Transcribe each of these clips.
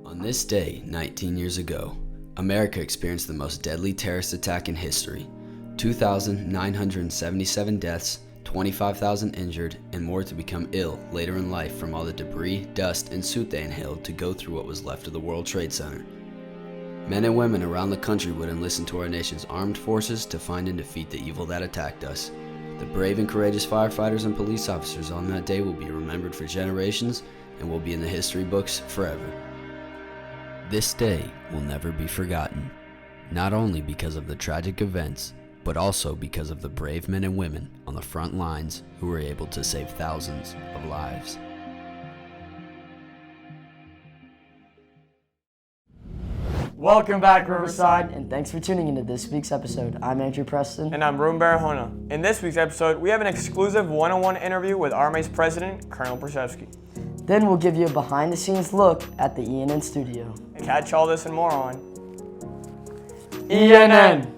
On this day, 19 years ago, America experienced the most deadly terrorist attack in history. 2,977 deaths, 25,000 injured, and more to become ill later in life from all the debris, dust, and soot they inhaled to go through what was left of the World Trade Center. Men and women around the country would enlist into our nation's armed forces to find and defeat the evil that attacked us. The brave and courageous firefighters and police officers on that day will be remembered for generations and will be in the history books forever. This day will never be forgotten, not only because of the tragic events, but also because of the brave men and women on the front lines who were able to save thousands of lives. Welcome back, Riverside, and thanks for tuning into this week's episode. I'm Andrew Preston. And I'm Ruben Barahona. In this week's episode, we have an exclusive one-on-one interview with RMA's President, Colonel Przewski. Then we'll give you a behind-the-scenes look at the ENN studio. Catch all this and more on ENN!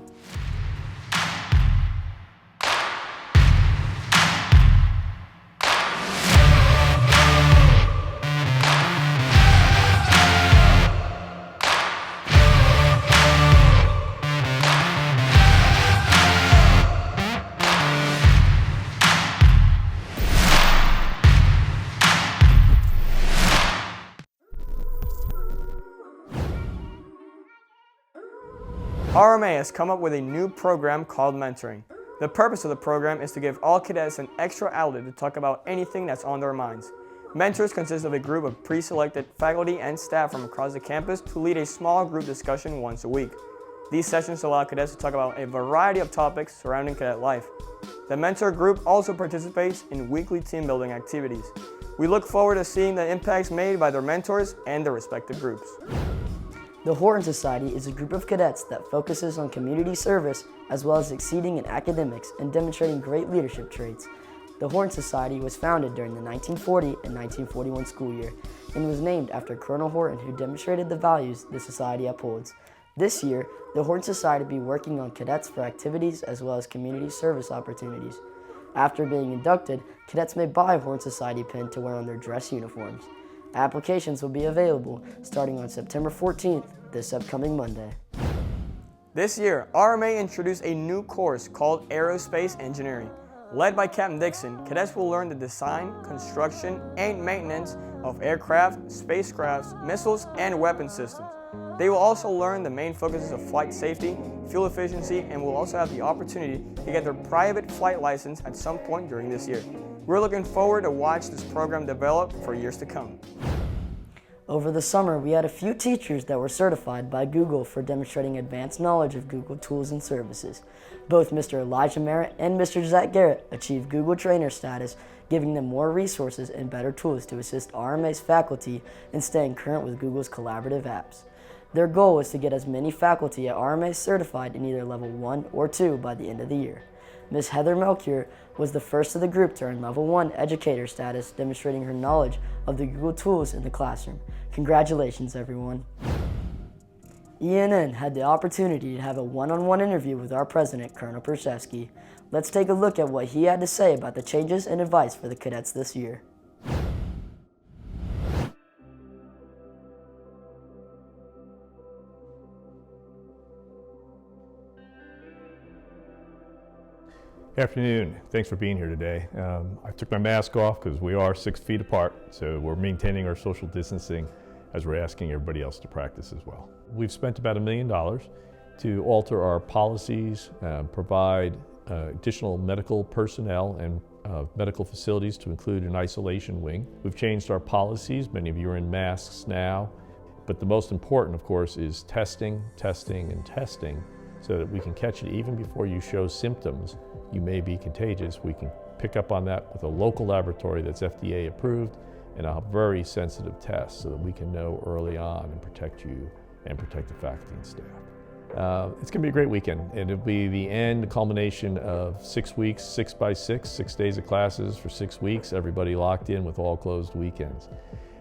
RMA has come up with a new program called Mentoring. The purpose of the program is to give all cadets an extra outlet to talk about anything that's on their minds. Mentors consist of a group of pre-selected faculty and staff from across the campus to lead a small group discussion once a week. These sessions allow cadets to talk about a variety of topics surrounding cadet life. The mentor group also participates in weekly team building activities. We look forward to seeing the impacts made by their mentors and their respective groups. The Horton Society is a group of cadets that focuses on community service as well as exceeding in academics and demonstrating great leadership traits. The Horton Society was founded during the 1940 and 1941 school year and was named after Colonel Horton, who demonstrated the values the society upholds. This year, the Horton Society will be working on cadets for activities as well as community service opportunities. After being inducted, cadets may buy a Horton Society pin to wear on their dress uniforms. Applications will be available starting on September 14th, this upcoming Monday. This year, RMA introduced a new course called Aerospace Engineering. Led by Captain Dixon, cadets will learn the design, construction, and maintenance of aircraft, spacecrafts, missiles, and weapon systems. They will also learn the main focuses of flight safety, fuel efficiency, and will also have the opportunity to get their private flight license at some point during this year. We're looking forward to watch this program develop for years to come. Over the summer, we had a few teachers that were certified by Google for demonstrating advanced knowledge of Google tools and services. Both Mr. Elijah Merritt and Mr. Zach Garrett achieved Google Trainer status, giving them more resources and better tools to assist RMA's faculty in staying current with Google's collaborative apps. Their goal is to get as many faculty at RMA certified in either level 1 or 2 by the end of the year. Ms. Heather Melchior was the first of the group to earn level 1 educator status, demonstrating her knowledge of the Google tools in the classroom. Congratulations, everyone. ENN had the opportunity to have a one-on-one interview with our president, Colonel Przewski. Let's take a look at what he had to say about the changes and advice for the cadets this year. Afternoon. Thanks for being here today. I took my mask off because we are 6 feet apart, so we're maintaining our social distancing as we're asking everybody else to practice as well. We've spent about $1 million to alter our policies, provide additional medical personnel and medical facilities to include an isolation wing. We've changed our policies. Many of you are in masks now, but the most important, of course, is testing, testing, and testing so that we can catch it even before you show symptoms. You may be contagious. We can pick up on that with a local laboratory that's FDA approved and a very sensitive test so that we can know early on and protect you and protect the faculty and staff. It's going to be a great weekend, and it'll be the end, the culmination of 6 weeks, 6 by 6, 6 days of classes for 6 weeks, everybody locked in with all closed weekends.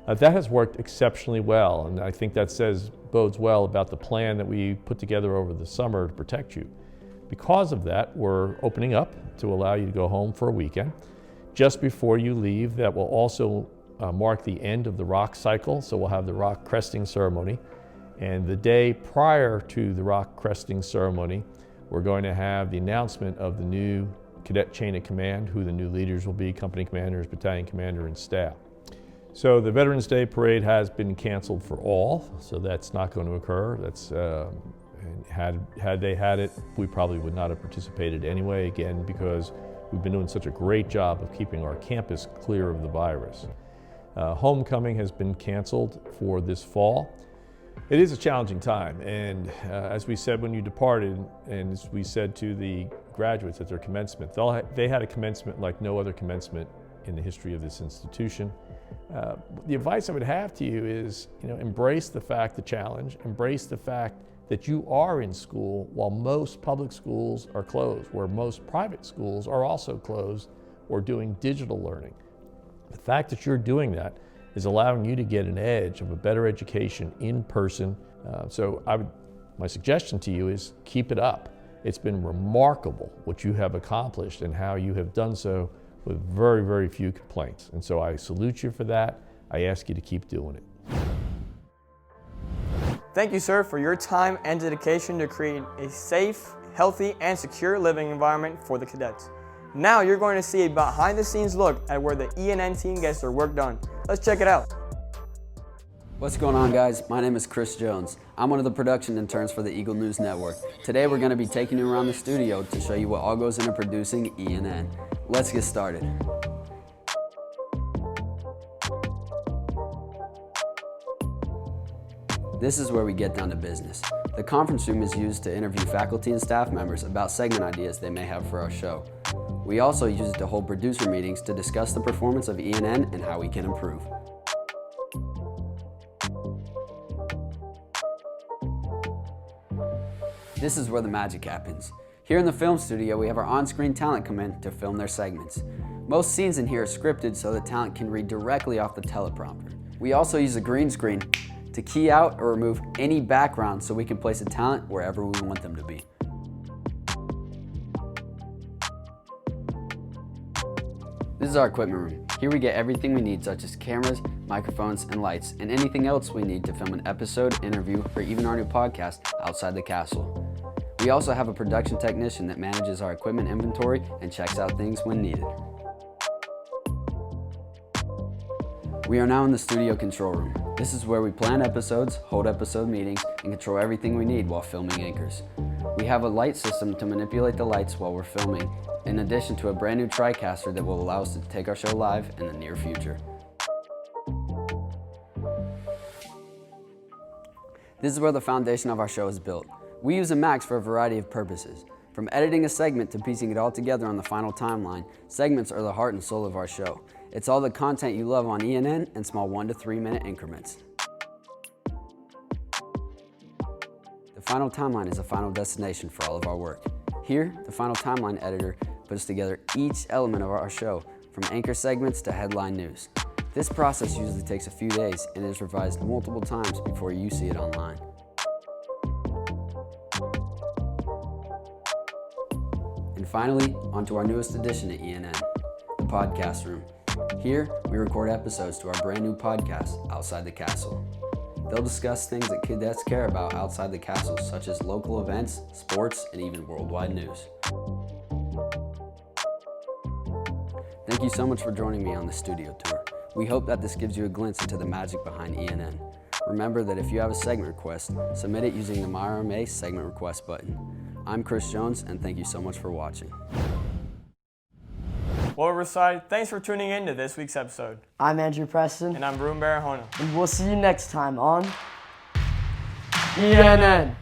That has worked exceptionally well, and I think that bodes well about the plan that we put together over the summer to protect you. Because of that, we're opening up to allow you to go home for a weekend. Just before you leave, that will also mark the end of the rock cycle, so we'll have the rock cresting ceremony. And the day prior to the rock cresting ceremony, we're going to have the announcement of the new cadet chain of command, who the new leaders will be, company commanders, battalion commander, and staff. So the Veterans Day Parade has been canceled for all, so that's not going to occur. That's, had they had it, we probably would not have participated anyway, again, because we've been doing such a great job of keeping our campus clear of the virus. Homecoming has been canceled for this fall. It is a challenging time, and as we said when you departed, and as we said to the graduates at their commencement, they had a commencement like no other commencement in the history of this institution. The advice I would have to you is, embrace the fact, the challenge, embrace the fact that you are in school while most public schools are closed, where most private schools are also closed or doing digital learning. The fact that you're doing that is allowing you to get an edge of a better education in person. My suggestion to you is keep it up. It's been remarkable what you have accomplished and how you have done so with very, very few complaints. And so I salute you for that. I ask you to keep doing it. Thank you, sir, for your time and dedication to create a safe, healthy, and secure living environment for the cadets. Now you're going to see a behind-the-scenes look at where the ENN team gets their work done. Let's check it out. What's going on, guys? My name is Chris Jones. I'm one of the production interns for the Eagle News Network. Today we're going to be taking you around the studio to show you what all goes into producing ENN. Let's get started. This is where we get down to business. The conference room is used to interview faculty and staff members about segment ideas they may have for our show. We also use it to hold producer meetings to discuss the performance of ENN and how we can improve. This is where the magic happens. Here in the film studio, we have our on-screen talent come in to film their segments. Most scenes in here are scripted so the talent can read directly off the teleprompter. We also use a green screen to key out or remove any background so we can place a talent wherever we want them to be. This is our equipment room. Here we get everything we need, such as cameras, microphones, and lights, and anything else we need to film an episode, interview, or even our new podcast, Outside the Castle. We also have a production technician that manages our equipment inventory and checks out things when needed. We are now in the studio control room. This is where we plan episodes, hold episode meetings, and control everything we need while filming anchors. We have a light system to manipulate the lights while we're filming, in addition to a brand new TriCaster that will allow us to take our show live in the near future. This is where the foundation of our show is built. We use a Max for a variety of purposes. From editing a segment to piecing it all together on the final timeline, segments are the heart and soul of our show. It's all the content you love on ENN in small 1 to 3 minute increments. The final timeline is a final destination for all of our work. Here, the final timeline editor puts together each element of our show, from anchor segments to headline news. This process usually takes a few days and is revised multiple times before you see it online. And finally, onto our newest addition at ENN, the podcast room. Here, we record episodes to our brand new podcast, Outside the Castle. They'll discuss things that cadets care about outside the castle, such as local events, sports, and even worldwide news. Thank you so much for joining me on the studio tour. We hope that this gives you a glimpse into the magic behind ENN. Remember that if you have a segment request, submit it using the My RMA segment request button. I'm Chris Jones, and thank you so much for watching. Well, Riverside, thanks for tuning in to this week's episode. I'm Andrew Preston. And I'm Broom Barahona. And we'll see you next time on ENN.